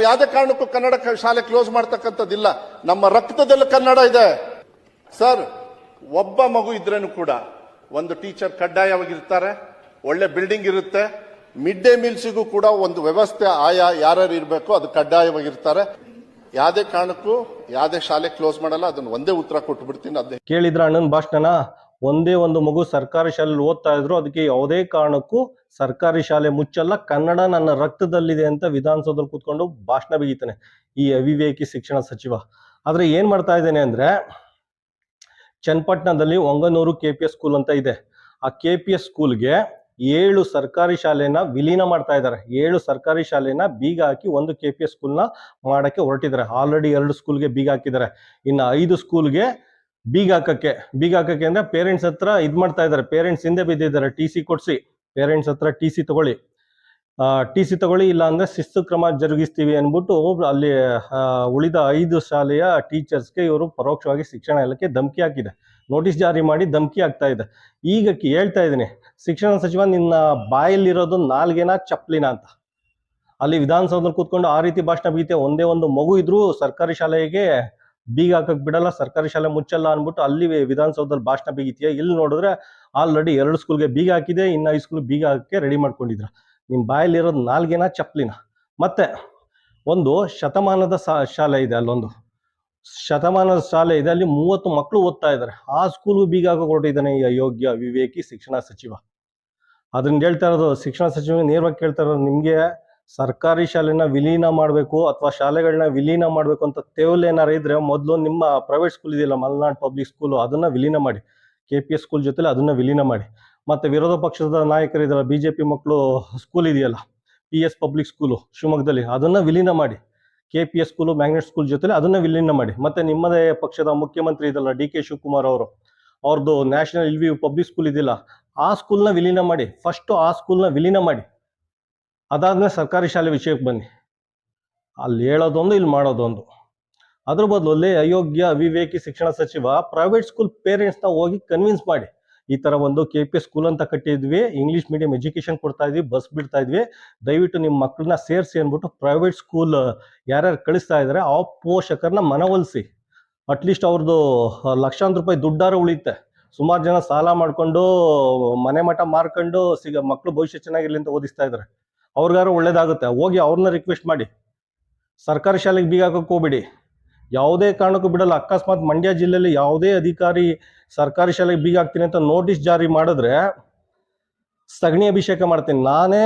ಯಾವುದೇ ಕಾರಣಕ್ಕೂ ಕನ್ನಡ ಶಾಲೆ ಕ್ಲೋಸ್ ಮಾಡ್ತಕ್ಕಂಥದ್ದಿಲ್ಲ. ನಮ್ಮ ರಕ್ತದಲ್ಲಿ ಕನ್ನಡ ಇದೆ ಸರ್. ಒಬ್ಬ ಮಗು ಇದ್ರೇನು ಕೂಡ ಒಂದು ಟೀಚರ್ ಕಡ್ಡಾಯವಾಗಿರ್ತಾರೆ, ಒಳ್ಳೆ ಬಿಲ್ಡಿಂಗ್ ಇರುತ್ತೆ, ಮಿಡ್ ಡೇ ಮೀಲ್ಸಿಗೂ ಕೂಡ ಒಂದು ವ್ಯವಸ್ಥೆ ಆಯಾ ಯಾರ್ಯಾರು ಇರಬೇಕು ಅದು ಕಡ್ಡಾಯವಾಗಿರ್ತಾರೆ. ಯಾವುದೇ ಕಾರಣಕ್ಕೂ ಯಾವುದೇ ಶಾಲೆ ಕ್ಲೋಸ್ ಮಾಡಲ್ಲ. ಅದನ್ನ ಒಂದೇ ಉತ್ತರ ಕೊಟ್ಟು ಬಿಡ್ತೀನಿ. ಅದೇ ಕೇಳಿದ್ರ ಅಣ್ಣನ ಭಾಷಣ. ಒಂದೇ ಒಂದು ಮಗು ಸರ್ಕಾರಿ ಶಾಲೆಯಲ್ಲಿ ಓದ್ತಾ ಇದ್ರು, ಅದಕ್ಕೆ ಯಾವುದೇ ಕಾರಣಕ್ಕೂ ಸರ್ಕಾರಿ ಶಾಲೆ ಮುಚ್ಚಲ್ಲ, ಕನ್ನಡ ನನ್ನ ರಕ್ತದಲ್ಲಿದೆ ಅಂತ ವಿಧಾನಸೌಧದಲ್ಲಿ ಕೂತ್ಕೊಂಡು ಭಾಷಣ ಬಿಗಿತಾನೆ ಈ ಅವಿವೇಕಿ ಶಿಕ್ಷಣ ಸಚಿವ. ಆದ್ರೆ ಏನ್ ಮಾಡ್ತಾ ಇದ್ದೇನೆ ಅಂದ್ರೆ, ಚನ್ನಪಟ್ಟಣದಲ್ಲಿ ಒಂಗನೂರು KPS ಸ್ಕೂಲ್ ಅಂತ ಇದೆ. ಆ KPS ಸ್ಕೂಲ್ಗೆ 7 ಸರ್ಕಾರಿ ಶಾಲೆನ ವಿಲೀನ ಮಾಡ್ತಾ ಇದ್ದಾರೆ. 7 ಸರ್ಕಾರಿ ಶಾಲೆನ ಬೀಗ ಹಾಕಿ ಒಂದು KPS ಸ್ಕೂಲ್ನ ಮಾಡಕ್ಕೆ ಹೊರಟಿದ್ದಾರೆ. ಆಲ್ರೆಡಿ 2 ಸ್ಕೂಲ್ಗೆ ಬೀಗ ಹಾಕಿದ್ದಾರೆ. ಇನ್ನು 5 ಸ್ಕೂಲ್ಗೆ ಬೀಗ ಹಾಕಕ್ಕೆ ಅಂದ್ರೆ ಪೇರೆಂಟ್ಸ್ ಹತ್ರ ಇದ್ ಮಾಡ್ತಾ ಇದ್ದಾರೆ. ಪೇರೆಂಟ್ಸ್ ಹಿಂದೆ ಬಿದ್ದಿದ್ದಾರೆ. TC ಕೊಡ್ಸಿ, ಪೇರೆಂಟ್ಸ್ ಹತ್ರ TC ತಗೊಳ್ಳಿ, ಇಲ್ಲ ಅಂದ್ರೆ ಶಿಸ್ತು ಕ್ರಮ ಜರುಗಿಸ್ತೀವಿ ಅನ್ಬಿಟ್ಟು ಅಲ್ಲಿ ಉಳಿದ 5 ಶಾಲೆಯ ಟೀಚರ್ಸ್ಗೆ ಇವರು ಪರೋಕ್ಷವಾಗಿ ಶಿಕ್ಷಣ ಇಲಾಖೆ ಧಮಕಿ ಹಾಕಿದೆ. ನೋಟಿಸ್ ಜಾರಿ ಮಾಡಿ ಧಮಕಿ ಆಗ್ತಾ ಇದೆ. ಈಗ ಹೇಳ್ತಾ ಇದ್ದೀನಿ, ಶಿಕ್ಷಣ ಸಚಿವ ನಿನ್ನ ಬಾಯಲ್ಲಿರೋದು ನಾಲ್ಗೆನಾ ಚಪ್ಪಲಿನ ಅಂತ. ಅಲ್ಲಿ ವಿಧಾನಸೌಧದಲ್ಲಿ ಕೂತ್ಕೊಂಡು ಆ ರೀತಿ ಭಾಷಣ ಬಿಗಿತೆ. ಒಂದೇ ಒಂದು ಮಗು ಇದ್ರೂ ಸರ್ಕಾರಿ ಶಾಲೆಗೆ ಬೀಗ ಹಾಕಕ್ ಬಿಡಲ್ಲ, ಸರ್ಕಾರಿ ಶಾಲೆ ಮುಚ್ಚಲ್ಲ ಅನ್ಬಿಟ್ಟು ಅಲ್ಲಿ ವಿಧಾನಸೌಧದಲ್ಲಿ ಭಾಷಣ ಬಿಗಿತೀಯ. ಇಲ್ಲಿ ನೋಡಿದ್ರೆ ಆಲ್ರೆಡಿ 2 ಸ್ಕೂಲ್ಗೆ ಬೀಗ ಹಾಕಿದೆ, ಇನ್ನು 5 ಸ್ಕೂಲ್ ಬೀಗ ಹಾಕಕ್ಕೆ ರೆಡಿ ಮಾಡ್ಕೊಂಡಿದ್ರ. ನಿಮ್ ಬಾಯಲ್ಲಿರೋದು ನಾಲ್ಗೆನಾ ಚಪ್ಪಲಿನ. ಮತ್ತೆ ಒಂದು ಶತಮಾನದ ಶಾಲೆ ಇದೆ, ಅಲ್ಲೊಂದು ಶತಮಾನದ ಶಾಲೆ ಇದೆ, ಅಲ್ಲಿ 30 ಮಕ್ಕಳು ಓದ್ತಾ ಇದ್ದಾರೆ. ಆ ಸ್ಕೂಲ್ಗೂ ಬೀಗ ಹಾಕಿ ಹೊರಟಿದ್ದಾನೆ ಈ ಅಯೋಗ್ಯ ವಿವೇಕಿ ಶಿಕ್ಷಣ ಸಚಿವ. ಅದನ್ನ ಹೇಳ್ತಾ ಇರೋದು ಶಿಕ್ಷಣ ಸಚಿವ ನೇರವಾಗಿ ಕೇಳ್ತಾ ಇರೋದು, ನಿಮ್ಗೆ ಸರ್ಕಾರಿ ಶಾಲೆನ ವಿಲೀನ ಮಾಡಬೇಕು ಅಥವಾ ಶಾಲೆಗಳನ್ನ ವಿಲೀನ ಮಾಡಬೇಕು ಅಂತ ತೇವಲ್ ಏನಾರು ಇದ್ರೆ ಮೊದಲು ನಿಮ್ಮ ಪ್ರೈವೇಟ್ ಸ್ಕೂಲ್ ಇದೆಯಲ್ಲ, ಮಲ್ನಾಡ್ ಪಬ್ಲಿಕ್ ಸ್ಕೂಲು, ಅದನ್ನ ವಿಲೀನ ಮಾಡಿ. KPS ಸ್ಕೂಲ್ ಜೊತೆಲಿ ಅದನ್ನ ವಿಲೀನ ಮಾಡಿ. ಮತ್ತೆ ವಿರೋಧ ಪಕ್ಷದ ನಾಯಕರು ಇದೆಯಲ್ಲ, BJP ಮಕ್ಕಳು ಸ್ಕೂಲ್ ಇದೆಯಲ್ಲ, PS ಪಬ್ಲಿಕ್ ಸ್ಕೂಲು ಶಿವಮೊಗ್ಗದಲ್ಲಿ, ಅದನ್ನ ವಿಲೀನ ಮಾಡಿ. KPS ಸ್ಕೂಲು ಮ್ಯಾಗ್ನೆಟ್ ಸ್ಕೂಲ್ ಜೊತೆಲಿ ಅದನ್ನ ವಿಲೀನ ಮಾಡಿ. ಮತ್ತೆ ನಿಮ್ಮದೇ ಪಕ್ಷದ ಮುಖ್ಯಮಂತ್ರಿ ಇದೆಯಲ್ಲ DK ಶಿವಕುಮಾರ್ ಅವ್ರದ್ದು ನ್ಯಾಷನಲ್ ಇಲ್ವಿ ಪಬ್ಲಿಕ್ ಸ್ಕೂಲ್ ಇದೆಯಲ್ಲ, ಆ ಸ್ಕೂಲ್ನ ವಿಲೀನ ಮಾಡಿ. ಫಸ್ಟ್ ಆ ಸ್ಕೂಲ್ನ ವಿಲೀನ ಮಾಡಿ, ಅದಾದ್ಮೇಲೆ ಸರ್ಕಾರಿ ಶಾಲೆ ವಿಷಯಕ್ಕೆ ಬನ್ನಿ. ಅಲ್ಲಿ ಹೇಳೋದೊಂದು, ಇಲ್ಲಿ ಮಾಡೋದೊಂದು. ಅದ್ರ ಬದಲು ಅಯೋಗ್ಯ ಅವಿವೇಕಿ ಶಿಕ್ಷಣ ಸಚಿವ ಪ್ರೈವೇಟ್ ಸ್ಕೂಲ್ ಪೇರೆಂಟ್ಸ್ನ ಹೋಗಿ ಕನ್ವಿನ್ಸ್ ಮಾಡಿ, ಈ ತರ ಒಂದು KPS ಸ್ಕೂಲ್ ಅಂತ ಕಟ್ಟಿದ್ವಿ, ಇಂಗ್ಲಿಷ್ ಮೀಡಿಯಂ ಎಜುಕೇಶನ್ ಕೊಡ್ತಾ ಇದ್ವಿ, ಬಸ್ ಬಿಡ್ತಾ ಇದ್ವಿ, ದಯವಿಟ್ಟು ನಿಮ್ಮ ಮಕ್ಕಳನ್ನ ಸೇರಿಸಿ ಅಂದ್ಬಿಟ್ಟು ಪ್ರೈವೇಟ್ ಸ್ಕೂಲ್ ಯಾರ್ಯಾರು ಕಳಿಸ್ತಾ ಇದ್ದಾರೆ ಆ ಪೋಷಕರನ್ನ ಮನವೊಲಿಸಿ. ಅಟ್ಲೀಸ್ಟ್ ಅವ್ರದ್ದು ಲಕ್ಷಾಂತರ ರೂಪಾಯಿ ದುಡ್ಡಾರು ಉಳಿಯುತ್ತೆ. ಸುಮಾರು ಜನ ಸಾಲ ಮಾಡ್ಕೊಂಡು ಮನೆ ಮಠ ಮಾರ್ಕೊಂಡು ಮಕ್ಕಳು ಭವಿಷ್ಯ ಚೆನ್ನಾಗಿರ್ಲಿ ಅಂತ ಓದಿಸ್ತಾ ಇದ್ದಾರೆ. ಅವ್ರಿಗಾರು ಒಳ್ಳೇದಾಗುತ್ತೆ. ಹೋಗಿ ಅವ್ರನ್ನ ರಿಕ್ವೆಸ್ಟ್ ಮಾಡಿ. ಸರ್ಕಾರಿ ಶಾಲೆಗೆ ಬೀಗ ಹಾಕಕ್ಕೆ ಹೋಗ್ಬಿಡಿ, ಯಾವುದೇ ಕಾರಣಕ್ಕೂ ಬಿಡಲ್ಲ. ಅಕಸ್ಮಾತ್ ಮಂಡ್ಯ ಜಿಲ್ಲೆಯಲ್ಲಿ ಯಾವುದೇ ಅಧಿಕಾರಿ ಸರ್ಕಾರಿ ಶಾಲೆಗೆ ಬೀಗ ಹಾಕ್ತೀನಿ ಅಂತ ನೋಟಿಸ್ ಜಾರಿ ಮಾಡಿದ್ರೆ ಸಗಣಿ ಅಭಿಷೇಕ ಮಾಡ್ತೀನಿ. ನಾನೇ